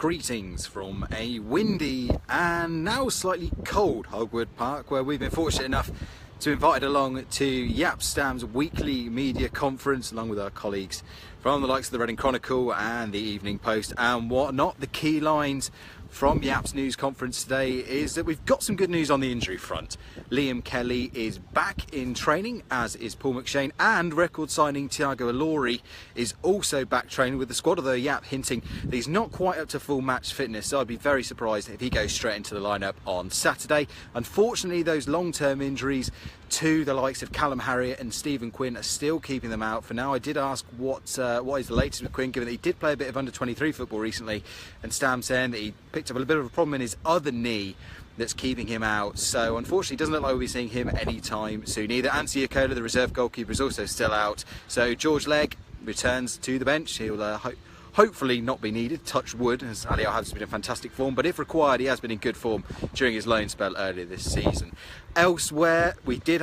Greetings from a windy and now slightly cold Hogwood Park, where we've been fortunate enough to be invited along to Jaap Stam's weekly media conference along with our colleagues from the likes of the Reading Chronicle and the Evening Post and whatnot. The key lines from Jaap's news conference today is that we've got some good news on the injury front. Liam Kelly is back in training, as is Paul McShane, and record signing Thiago Ilori is also back training with the squad, although Jaap hinting that he's not quite up to full match fitness, so I'd be very surprised if he goes straight into the lineup on Saturday. Unfortunately, those long-term injuries to the likes of Callum Harriott and Stephen Quinn are still keeping them out for now. I did ask what is the latest with Quinn, given that he did play a bit of under-23 football recently, and Stam saying that he picked up a bit of a problem in his other knee that's keeping him out. So unfortunately, it doesn't look like we'll be seeing him anytime soon either. Anthony Okola, the reserve goalkeeper, is also still out. So George Legg returns to the bench. He'll hopefully not be needed, touch wood, as Ali has been in fantastic form, but if required he has been in good form during his loan spell earlier this season. Elsewhere, we did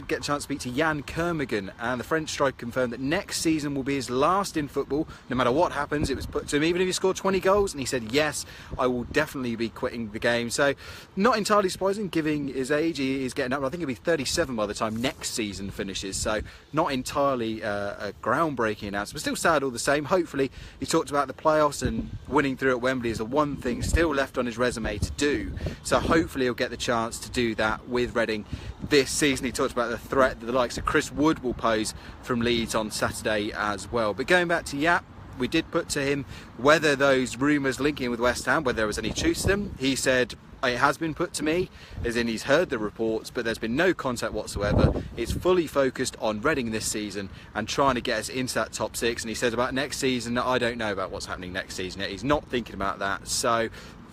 get a chance to speak to Yann, Kermorgant, and the French striker confirmed that next season will be his last in football. No matter what happens, it was put to him, even if he scored 20 goals, and he said, yes, I will definitely be quitting the game. So not entirely surprising, given his age. He is getting up, I think he'll be 37 by the time next season finishes, so not entirely a groundbreaking announcement, but still sad all the same. Hopefully, he talked about the playoffs and winning through at Wembley is the one thing still left on his resume to do, so hopefully he'll get the chance to do that with Reading this season. He talked about the threat that the likes of Chris Wood will pose from Leeds on Saturday as well. But going back to Jaap, we did put to him whether those rumours linking with West Ham, whether there was any truth to them. He said, it has been put to me, as in he's heard the reports, but there's been no contact whatsoever. It's fully focused on Reading this season and trying to get us into that top six. And he said about next season, I don't know about what's happening next season yet. He's not thinking about that. So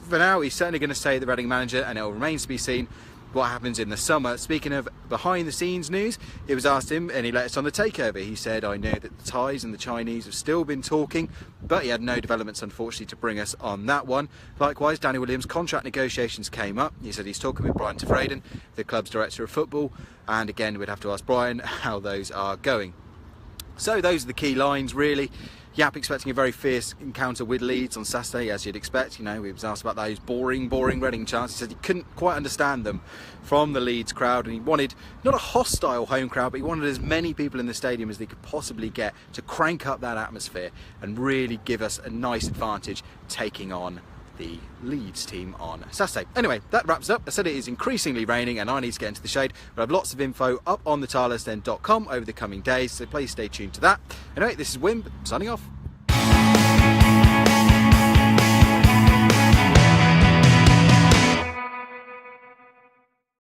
for now, he's certainly going to stay the Reading manager, and it will remain to be seen what happens in the summer. Speaking of behind the scenes news, it was asked him and he let us on the takeover. He said, I know that the Thais and the Chinese have still been talking, but he had no developments unfortunately to bring us on that one. Likewise, Danny Williams' contract negotiations came up. He said he's talking with Brian Tefraden, the club's director of football, and again we'd have to ask Brian how those are going. So those are the key lines really. Jaap expecting a very fierce encounter with Leeds on Saturday, as you'd expect. You know, we was asked about those boring Reading chances. He said he couldn't quite understand them from the Leeds crowd, and he wanted not a hostile home crowd, but he wanted as many people in the stadium as they could possibly get to crank up that atmosphere and really give us a nice advantage taking on the Leeds team on Saturday. Anyway, that wraps up. I said it is increasingly raining and I need to get into the shade, but I have lots of info up on the tilehurst.com over the coming days, so please stay tuned to that. Anyway, this is Wimb, signing off.